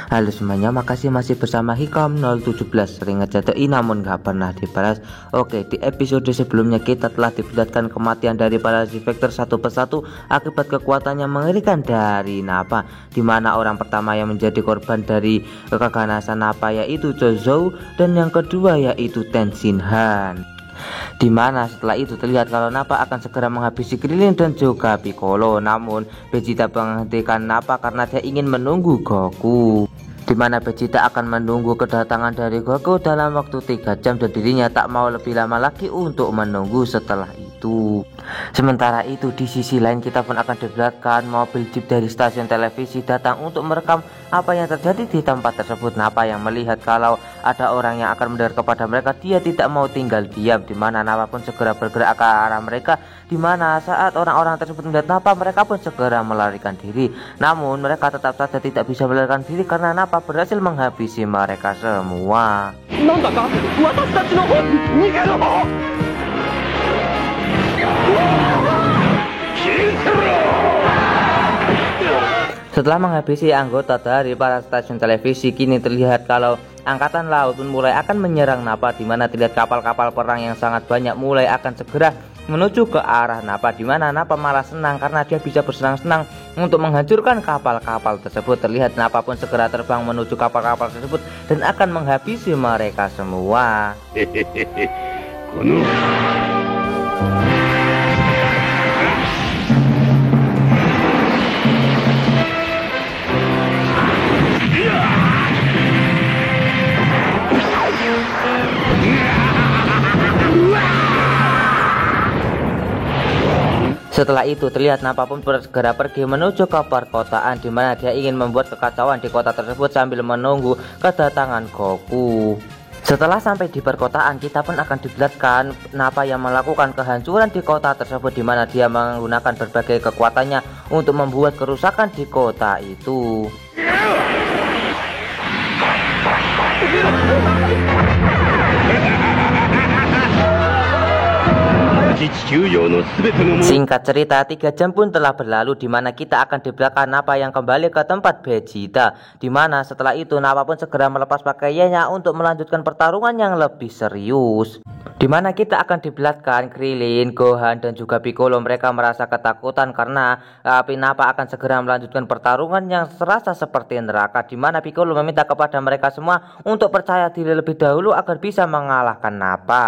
Halo semuanya, makasih masih bersama Hikam 017. Sering ngejatuhi namun gak pernah dibalas. Oke, di episode sebelumnya kita telah diperlihatkan kematian dari para Vector satu persatu akibat kekuatan yang mengerikan dari Nappa, dimana orang pertama yang menjadi korban dari keganasan Nappa yaitu Chouzou, dan yang kedua yaitu Tenshinhan. Dimana setelah itu terlihat kalau Nappa akan segera menghabisi Krillin dan juga Piccolo, namun Vegeta menghentikan Nappa karena dia ingin menunggu Goku. Dimana Vegeta akan menunggu kedatangan dari Goku dalam waktu 3 jam dan dirinya tak mau lebih lama lagi untuk menunggu setelah itu. Sementara itu di sisi lain kita pun akan diperlihatkan mobil jeep dari stasiun televisi datang untuk merekam apa yang terjadi di tempat tersebut. Nappa yang melihat kalau ada orang yang akan mendekat kepada mereka, dia tidak mau tinggal diam, dimana Nappa pun segera bergerak ke arah mereka. Dimana saat orang-orang tersebut melihat Nappa, mereka pun segera melarikan diri. Namun mereka tetap saja tidak bisa melarikan diri karena Nappa berhasil menghabisi mereka semua. Setelah menghabisi anggota dari para stasiun televisi, kini terlihat kalau angkatan laut pun mulai akan menyerang Nappa, dimana terlihat kapal-kapal perang yang sangat banyak mulai akan segera menuju ke arah Nappa, dimana Nappa malah senang karena dia bisa bersenang-senang untuk menghancurkan kapal-kapal tersebut. Terlihat Nappa pun segera terbang menuju kapal-kapal tersebut dan akan menghabisi mereka semua. Setelah itu terlihat Nappa pun segera pergi menuju ke perkotaan, di mana dia ingin membuat kekacauan di kota tersebut sambil menunggu kedatangan Goku. Setelah sampai di perkotaan, kita pun akan diperlihatkan Nappa yang melakukan kehancuran di kota tersebut, di mana dia menggunakan berbagai kekuatannya untuk membuat kerusakan di kota itu. Singkat cerita, 3 jam pun telah berlalu, dimana kita akan dibelakang Nappa yang kembali ke tempat Vegeta. Dimana setelah itu Nappa pun segera melepas pakaiannya untuk melanjutkan pertarungan yang lebih serius. Dimana kita akan dibelakang Krillin, Gohan, dan juga Piccolo. Mereka merasa ketakutan karena Nappa akan segera melanjutkan pertarungan yang serasa seperti neraka. Dimana Piccolo meminta kepada mereka semua untuk percaya diri lebih dahulu agar bisa mengalahkan Nappa.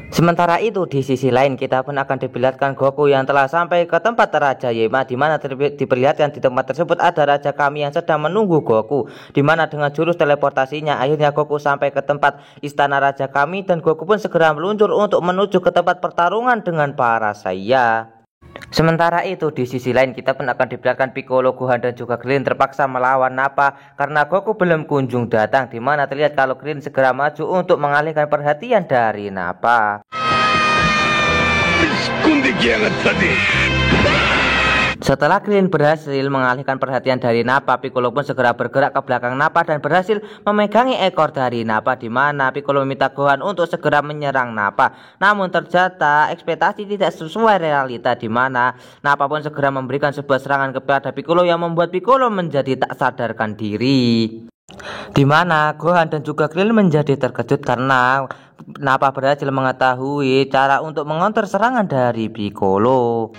Sementara itu di sisi lain kita pun akan diperlihatkan Goku yang telah sampai ke tempat Raja Yema, di mana diperlihatkan di tempat tersebut ada Raja Kami yang sedang menunggu Goku, di mana dengan jurus teleportasinya akhirnya Goku sampai ke tempat istana Raja Kami, dan Goku pun segera meluncur untuk menuju ke tempat pertarungan dengan para Saiya. Sementara itu di sisi lain kita pun akan diperlihatkan Piccolo, Gohan, dan juga Krillin terpaksa melawan Nappa karena Goku belum kunjung datang, di mana terlihat kalau Krillin segera maju untuk mengalihkan perhatian dari Nappa. Setelah Krillin berhasil mengalihkan perhatian dari Nappa, Piccolo pun segera bergerak ke belakang Nappa dan berhasil memegangi ekor dari Nappa, di mana Piccolo meminta Gohan untuk segera menyerang Nappa. Namun ternyata ekspektasi tidak sesuai realita, di mana Nappa pun segera memberikan sebuah serangan kepada Piccolo yang membuat Piccolo menjadi tak sadarkan diri. Di mana Gohan dan juga Krillin menjadi terkejut karena Nappa berhasil mengetahui cara untuk mengonter serangan dari Piccolo.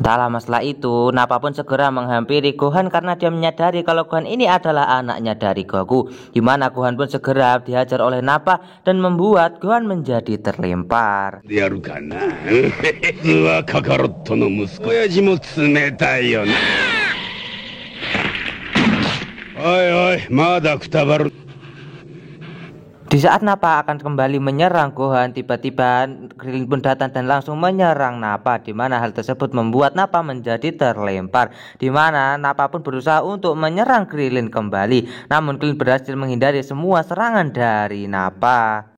Tak lama setelah itu Nappa pun segera menghampiri Gohan karena dia menyadari kalau Gohan ini adalah anaknya dari Goku, di mana Gohan pun segera dihajar oleh Nappa dan membuat Gohan menjadi terlempar. Di saat Nappa akan kembali menyerang Gohan, tiba-tiba Krillin pun datang dan langsung menyerang Nappa, di mana hal tersebut membuat Nappa menjadi terlempar. Di mana Nappa pun berusaha untuk menyerang Krillin kembali, namun Krillin berhasil menghindari semua serangan dari Nappa.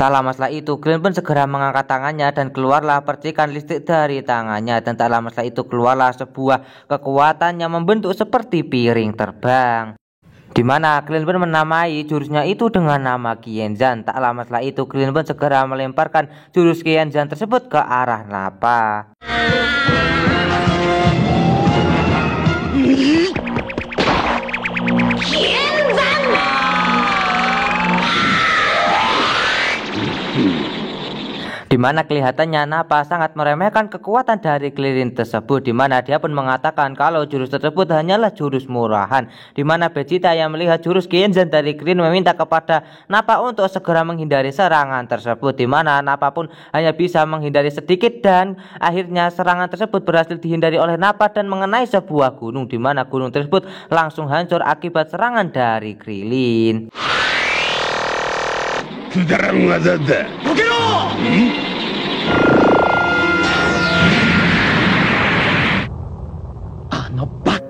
Tak lama setelah itu, Krillin pun segera mengangkat tangannya dan keluarlah percikan listrik dari tangannya. Dan tak lama setelah itu keluarlah sebuah kekuatan yang membentuk seperti piring terbang. Di mana Krillin pun menamai jurusnya itu dengan nama Qianzhan. Tak lama setelah itu Krillin pun segera melemparkan jurus Qianzhan tersebut ke arah Nappa. Di mana kelihatannya Nappa sangat meremehkan kekuatan dari Krillin tersebut, di mana dia pun mengatakan kalau jurus tersebut hanyalah jurus murahan. Di mana Vegeta yang melihat jurus Qianzhan dari Krillin meminta kepada Nappa untuk segera menghindari serangan tersebut, di mana Nappa pun hanya bisa menghindari sedikit dan akhirnya serangan tersebut berhasil dihindari oleh Nappa dan mengenai sebuah gunung, di mana gunung tersebut langsung hancur akibat serangan dari Krillin.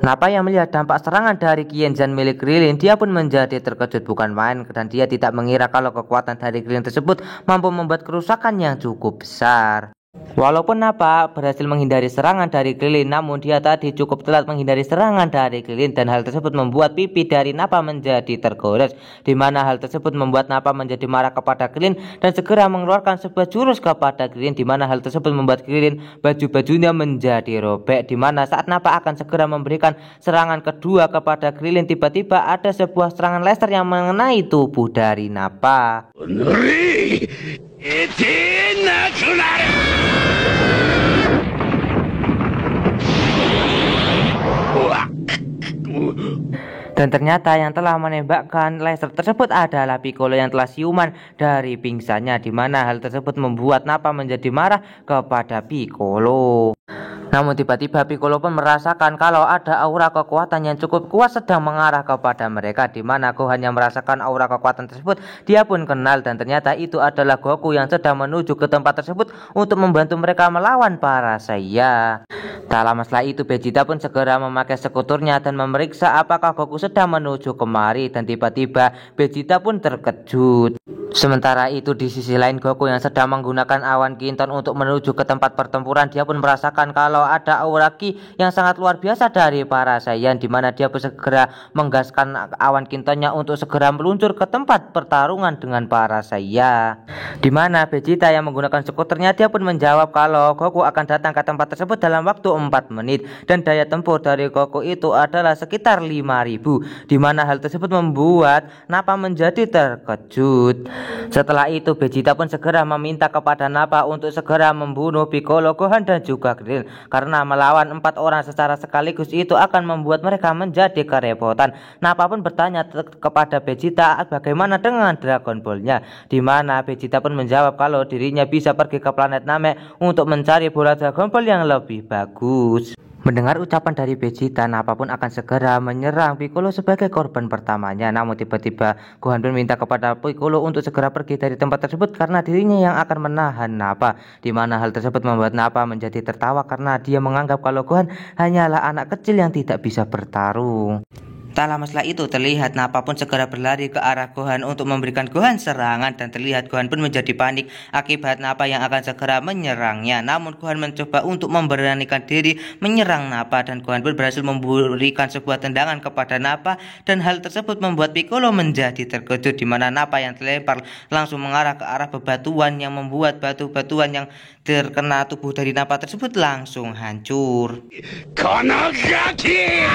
Nappa yang melihat dampak serangan dari Qianzhan milik Krillin, dia pun menjadi terkejut bukan main, dan dia tidak mengira kalau kekuatan dari Krillin tersebut mampu membuat kerusakan yang cukup besar. Walaupun Nappa berhasil menghindari serangan dari Krillin, namun dia tadi cukup telat menghindari serangan dari Krillin, dan hal tersebut membuat pipi dari Nappa menjadi tergores, di mana hal tersebut membuat Nappa menjadi marah kepada Krillin dan segera mengeluarkan sebuah jurus kepada Krillin, di mana hal tersebut membuat Krillin baju-bajunya menjadi robek, di mana saat Nappa akan segera memberikan serangan kedua kepada Krillin, tiba-tiba ada sebuah serangan laser yang mengenai tubuh dari Nappa. Dan ternyata yang telah menembakkan laser tersebut adalah Piccolo yang telah siuman dari pingsannya, di mana hal tersebut membuat Nappa menjadi marah kepada Piccolo. Namun tiba-tiba Piccolo pun merasakan kalau ada aura kekuatan yang cukup kuat sedang mengarah kepada mereka, di mana Gohan yang merasakan aura kekuatan tersebut dia pun kenal, dan ternyata itu adalah Goku yang sedang menuju ke tempat tersebut untuk membantu mereka melawan para Saiyan. Tak lama setelah itu Vegeta pun segera memakai sekuturnya dan memeriksa apakah Goku sedang menuju kemari, dan tiba-tiba Vegeta pun terkejut. Sementara itu di sisi lain Goku yang sedang menggunakan awan Kinton untuk menuju ke tempat pertempuran, dia pun merasakan kalau ada aura Ki yang sangat luar biasa dari para Saiyan, di mana dia pun segera menggaskan awan Kintonnya untuk segera meluncur ke tempat pertarungan dengan para Saiyan. Di mana Vegeta yang menggunakan skuternya dia pun menjawab kalau Goku akan datang ke tempat tersebut dalam waktu 4 menit dan daya tempuh dari Goku itu adalah sekitar 5.000, di mana hal tersebut membuat Nappa menjadi terkejut. Setelah itu Vegeta pun segera meminta kepada Nappa untuk segera membunuh Piccolo, Gohan dan juga Krillin, karena melawan 4 orang secara sekaligus itu akan membuat mereka menjadi kerepotan. Nappa pun bertanya kepada Vegeta bagaimana dengan Dragon Ball-nya, di mana Vegeta pun menjawab kalau dirinya bisa pergi ke planet Namek untuk mencari bola Dragon Ball yang lebih bagus. Mendengar ucapan dari Vegeta, Nappa pun akan segera menyerang Piccolo sebagai korban pertamanya. Namun tiba-tiba Gohan pun minta kepada Piccolo untuk segera pergi dari tempat tersebut karena dirinya yang akan menahan Nappa, di mana hal tersebut membuat Nappa menjadi tertawa karena dia menganggap kalau Gohan hanyalah anak kecil yang tidak bisa bertarung. Tak lama setelah itu terlihat Nappa pun segera berlari ke arah Gohan untuk memberikan Gohan serangan, dan terlihat Gohan pun menjadi panik akibat Nappa yang akan segera menyerangnya. Namun Gohan mencoba untuk memberanikan diri menyerang Nappa, dan Gohan pun berhasil memberikan sebuah tendangan kepada Nappa, dan hal tersebut membuat Piccolo menjadi terkejut, di mana Nappa yang terlempar langsung mengarah ke arah bebatuan yang membuat batu-batuan yang terkena tubuh dari Nappa tersebut langsung hancur. Konogaki!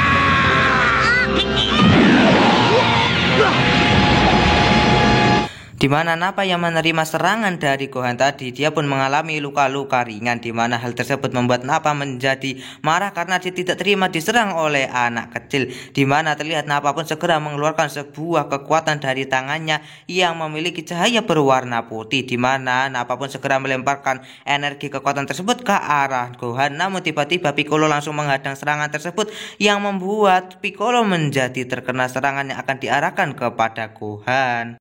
Di mana Nappa yang menerima serangan dari Gohan tadi, dia pun mengalami luka-luka ringan, di mana hal tersebut membuat Nappa menjadi marah karena dia tidak terima diserang oleh anak kecil, di mana terlihat Nappa pun segera mengeluarkan sebuah kekuatan dari tangannya yang memiliki cahaya berwarna putih, di mana Nappa pun segera melemparkan energi kekuatan tersebut ke arah Gohan. Namun tiba-tiba Piccolo langsung menghadang serangan tersebut yang membuat Piccolo menjadi terkena serangan yang akan diarahkan kepada Gohan.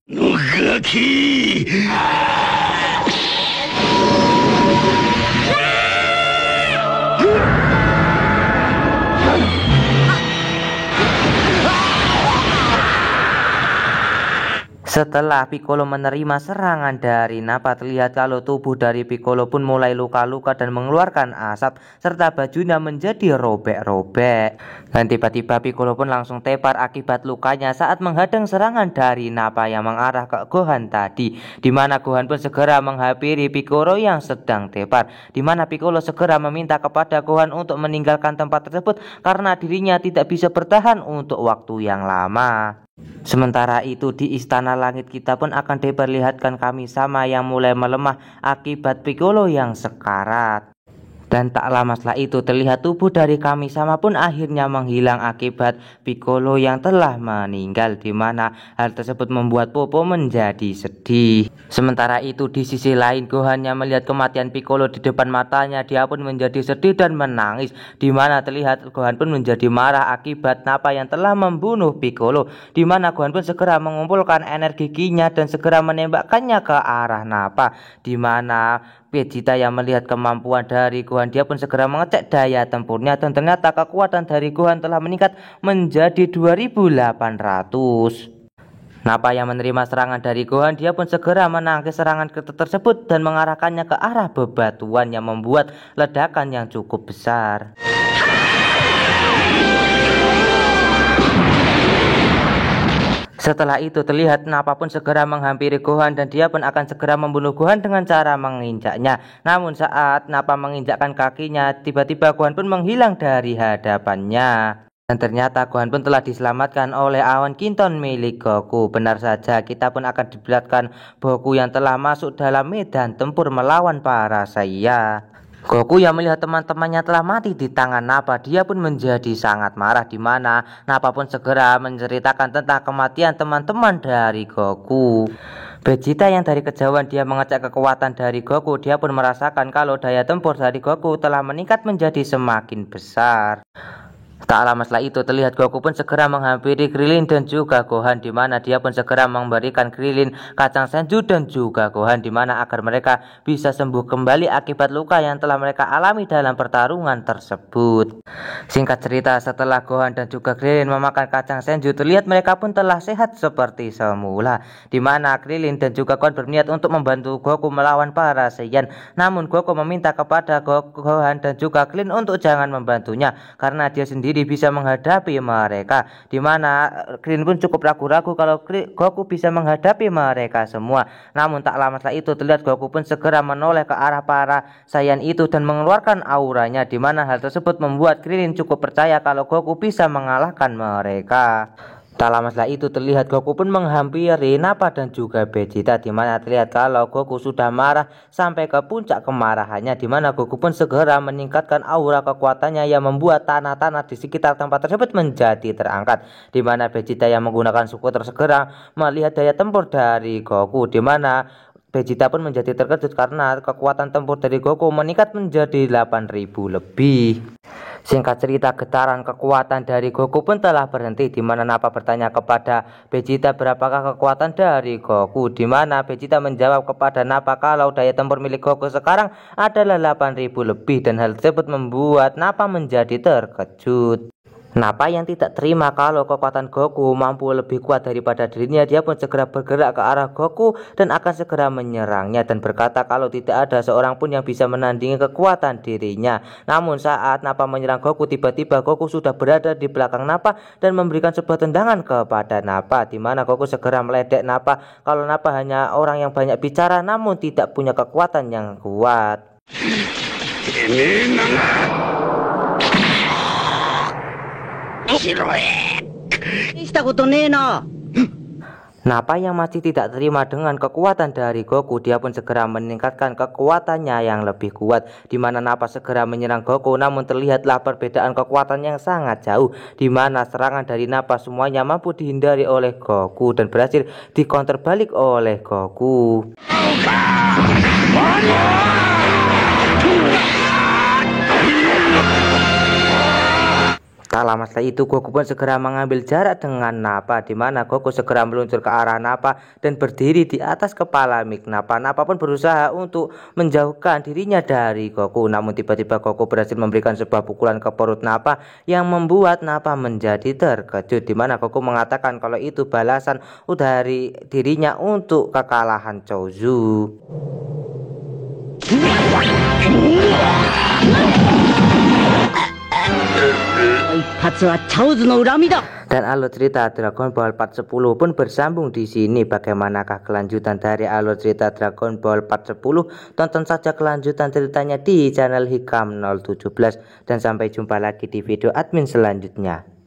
Setelah Piccolo menerima serangan dari Nappa, terlihat kalau tubuh dari Piccolo pun mulai luka-luka dan mengeluarkan asap serta bajunya menjadi robek-robek. Dan tiba-tiba Piccolo pun langsung tepar akibat lukanya saat menghadang serangan dari Nappa yang mengarah ke Gohan tadi, dimana Gohan pun segera menghampiri Piccolo yang sedang tepar, dimana Piccolo segera meminta kepada Gohan untuk meninggalkan tempat tersebut karena dirinya tidak bisa bertahan untuk waktu yang lama. Sementara itu di Istana Langit kita pun akan diperlihatkan Kami-sama yang mulai melemah akibat Piccolo yang sekarat. Dan tak lama setelah itu terlihat tubuh dari Kami-sama pun akhirnya menghilang akibat Piccolo yang telah meninggal, dimana hal tersebut membuat Popo menjadi sedih. Sementara itu di sisi lain Gohan yang melihat kematian Piccolo di depan matanya, dia pun menjadi sedih dan menangis, dimana terlihat Gohan pun menjadi marah akibat Nappa yang telah membunuh Piccolo, dimana Gohan pun segera mengumpulkan energi Ki-nya dan segera menembakkannya ke arah Nappa, dimana Vegeta yang melihat kemampuan dari Gohan, dia pun segera mengecek daya tempurnya dan ternyata kekuatan dari Gohan telah meningkat menjadi 2800. Nappa yang menerima serangan dari Gohan, dia pun segera menangkis serangan tersebut dan mengarahkannya ke arah bebatuan yang membuat ledakan yang cukup besar. Setelah itu terlihat Nappa pun segera menghampiri Gohan dan dia pun akan segera membunuh Gohan dengan cara menginjaknya. Namun saat Nappa menginjakkan kakinya, tiba-tiba Gohan pun menghilang dari hadapannya. Dan ternyata Gohan pun telah diselamatkan oleh awan Kinton milik Goku. Benar saja, kita pun akan diperlihatkan Goku yang telah masuk dalam medan tempur melawan para Saiya. Goku yang melihat teman-temannya telah mati di tangan Nappa, dia pun menjadi sangat marah, dimana Nappa pun segera menceritakan tentang kematian teman-teman dari Goku. Vegeta yang dari kejauhan dia mengecek kekuatan dari Goku, dia pun merasakan kalau daya tempur dari Goku telah meningkat menjadi semakin besar. Tak lama setelah itu terlihat Goku pun segera menghampiri Krillin dan juga Gohan, dimana dia pun segera memberikan Krillin kacang Senju dan juga Gohan, dimana agar mereka bisa sembuh kembali akibat luka yang telah mereka alami dalam pertarungan tersebut. Singkat cerita, setelah Gohan dan juga Krillin memakan kacang Senju, terlihat mereka pun telah sehat seperti semula, dimana Krillin dan juga Gohan berniat untuk membantu Goku melawan para Saiyan. Namun Goku meminta kepada Gohan dan juga Krillin untuk jangan membantunya karena dia sendiri bisa menghadapi mereka, dimana Krillin pun cukup ragu-ragu kalau Goku bisa menghadapi mereka semua. Namun tak lama setelah itu terlihat Goku pun segera menoleh ke arah para Saiyan itu dan mengeluarkan auranya, dimana hal tersebut membuat Krillin cukup percaya kalau Goku bisa mengalahkan mereka. Tak lama setelah itu terlihat Goku pun menghampiri Nappa dan juga Vegeta, dimana terlihat kalau Goku sudah marah sampai ke puncak kemarahannya, dimana Goku pun segera meningkatkan aura kekuatannya yang membuat tanah-tanah di sekitar tempat tersebut menjadi terangkat, dimana Vegeta yang menggunakan skuter segera melihat daya tempur dari Goku, dimana Vegeta pun menjadi terkejut karena kekuatan tempur dari Goku meningkat menjadi 8000 lebih. Singkat cerita, getaran kekuatan dari Goku pun telah berhenti, dimana Nappa bertanya kepada Vegeta berapakah kekuatan dari Goku, dimana Vegeta menjawab kepada Nappa kalau daya tempur milik Goku sekarang adalah 8000 lebih, dan hal tersebut membuat Nappa menjadi terkejut. Nappa yang tidak terima kalau kekuatan Goku mampu lebih kuat daripada dirinya, dia pun segera bergerak ke arah Goku dan akan segera menyerangnya dan berkata kalau tidak ada seorang pun yang bisa menandingi kekuatan dirinya. Namun saat Nappa menyerang Goku, tiba-tiba Goku sudah berada di belakang Nappa dan memberikan sebuah tendangan kepada Nappa, di mana Goku segera meledek Nappa kalau Nappa hanya orang yang banyak bicara namun tidak punya kekuatan yang kuat. Nappa yang masih tidak terima dengan kekuatan dari Goku, dia pun segera meningkatkan kekuatannya yang lebih kuat, di mana Nappa segera menyerang Goku. Namun terlihatlah perbedaan kekuatan yang sangat jauh, di mana serangan dari Nappa semuanya mampu dihindari oleh Goku dan berhasil dikonter balik oleh Goku. Tak lama setelah itu Goku pun segera mengambil jarak dengan Nappa, di mana Goku segera meluncur ke arah Nappa dan berdiri di atas kepala mic Nappa. Nappa pun berusaha untuk menjauhkan dirinya dari Goku, namun tiba-tiba Goku berhasil memberikan sebuah pukulan ke perut Nappa yang membuat Nappa menjadi terkejut, di mana Goku mengatakan kalau itu balasan dari dirinya untuk kekalahan Chozu. Dan alur cerita Dragon Ball Part 10 pun bersambung di sini. Bagaimanakah kelanjutan dari alur cerita Dragon Ball Part 10? Tonton saja kelanjutan ceritanya di channel Hikam 017. Dan sampai jumpa lagi di video admin selanjutnya.